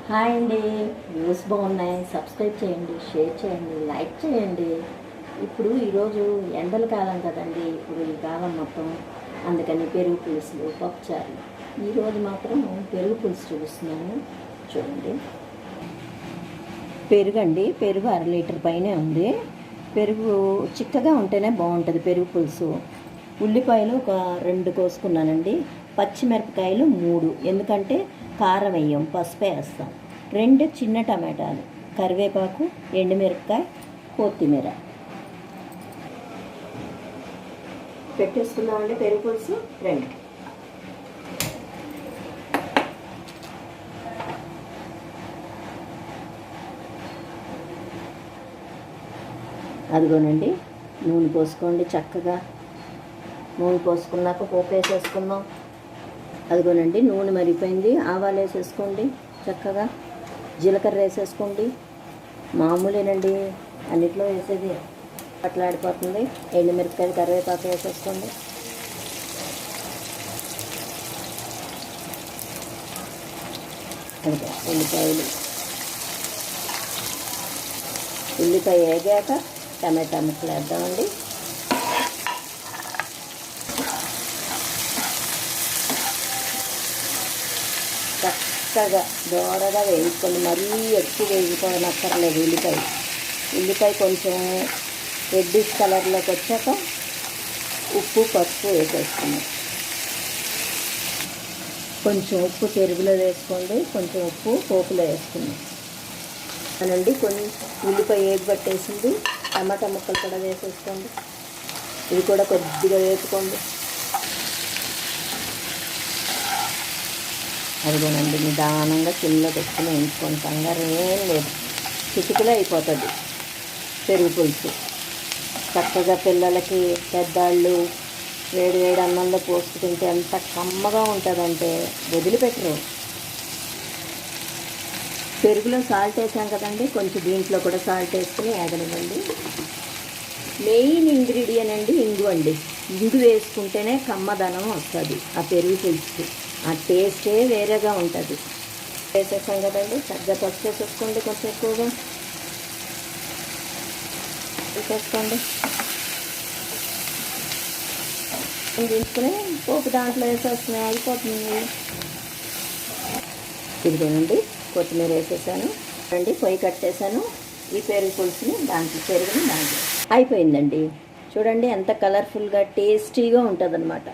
Hi అండి. Views బాగున్నాయి. Subscribe చేయండి, షేర్ చేయండి, లైక్ చేయండి. ఇప్పుడు ఈరోజు ఎండల కాలం కదండి, ఇప్పుడు ఈ కాలం మొత్తం అందుకని పెరుగు పులుసులు, పప్పుచారు. ఈరోజు మాత్రం పెరుగు పులుసు చూపిస్తున్నాను, చూడండి. పెరుగు పెరుగు 1/2 లీటర్ పైనే ఉంది. పెరుగు చిక్కగా ఉంటేనే బాగుంటుంది పెరుగు పులుసు. ఉల్లిపాయలు ఒక 2 కోసుకున్నానండి. పచ్చిమిరపకాయలు 3, ఎందుకంటే కారం వేయం, పసుపే వేస్తాం. 2 చిన్న టమాటాలు, కరివేపాకు, ఎండుమిరపకాయ, కొత్తిమీర పెట్టేసుకున్నామండి. పెరుగు పులుసు 2. అదిగోనండి, నూనె పోసుకోండి. చక్కగా నూనె పోసుకున్నాక పోపు వేసేసుకుందాం. అదిగోనండి, నూనె మరిగిపోయింది. ఆవాలు వేసేసుకోండి, చక్కగా జీలకర్ర వేసేసుకోండి. మామూలేనండి, అన్నిట్లో వేసేది. పట్లాడిపోతుంది. ఎండుమిరపకాయలు, కరివేపాకు వేసేసుకోండి. అదిగో ఉల్లిపాయ వేగాక టమాటా ముక్కలు వేద్దామండి. చక్కగా దోరగా వేయించుకోండి. మరీ ఎక్కువ వేయించుకోనక్కర్లేదు. ఉల్లిపాయ కొంచెం రెడ్డిష్ కలర్లోకి వచ్చాక ఉప్పు, పసుపు వేసేసుకున్నాం. కొంచెం ఉప్పు పెరుగులో వేసుకోండి, కొంచెం ఉప్పు పోపులో వేసుకున్నాం అనండి. కొంచెం ఉల్లిపాయ ఏగి పట్టేసింది. టమాటా ముక్కలు కూడా వేసేసుకోండి. ఇవి కూడా కొద్దిగా వేసుకోండి. అదిగోనండి, నిదానంగా సిమ్లో పెట్టుకుని వేయించుకోండి. కంగారు ఏం లేదు, చిటికలో అయిపోతుంది పెరుగు పులుసు. చక్కగా పిల్లలకి, పెద్దవాళ్ళు వేడి అన్నంలో పోసుకు తింటే ఎంత కమ్మగా ఉంటుందంటే వదిలిపెట్టరు. పెరుగులో సాల్ట్ వేసాం కదండి, కొంచెం దీంట్లో కూడా సాల్ట్ వేసుకుని వేగనివ్వండి. మెయిన్ ఇంగ్రీడియంట్ అండి ఇంగు అండి. ఇంగు వేసుకుంటేనే కమ్మదనం వస్తుంది ఆ పెరుగు పులుసుకి. ఆ టేస్టే వేరేగా ఉంటుంది. వేసేసాం కదండి, చక్కగా పసుపు వేసేసుకోండి. కొంచెం ఎక్కువగా వేసేసుకోండి. తీసుకుని పోపు దాంట్లో వేసేస్తున్నాయి, అయిపోతుంది. ఇదిగోనండి, కొత్తిమీర వేసేసాను అండి. పొయ్యి కట్టేసాను. ఈ పెరుగు పులుసుని పెరుగుని దాంట్లో అయిపోయిందండి. చూడండి ఎంత కలర్ఫుల్గా టేస్టీగా ఉంటుంది అన్నమాట.